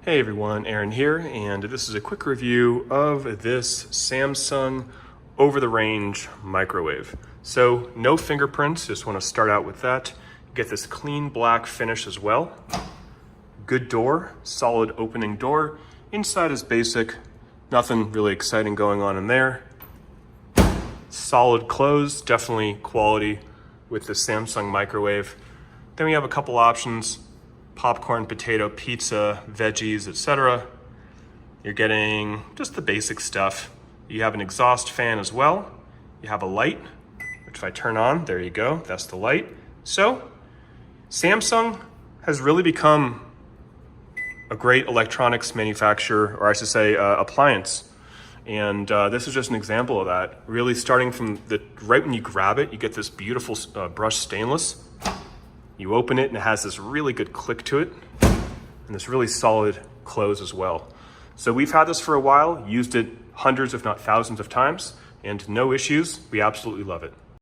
Hey everyone, Aaron here, and this is a quick review of this Samsung over-the-range microwave. So no fingerprints, just want to start out with that. Get this clean black finish as well. Good door, solid opening door. Inside is basic, nothing really exciting going on in there. Solid close, definitely quality with the Samsung microwave. Then we have a couple options. Popcorn, potato, pizza, veggies, etc. You're getting just the basic stuff. You have an exhaust fan as well. You have a light, which if I turn on, there you go, that's the light. So Samsung has really become a great electronics manufacturer, or I should say appliance. And this is just an example of that. Really starting from right when you grab it, you get this beautiful brushed stainless. You open it and it has this really good click to it and this really solid close as well. So we've had this for a while, used it hundreds if not thousands of times, and no issues. We absolutely love it.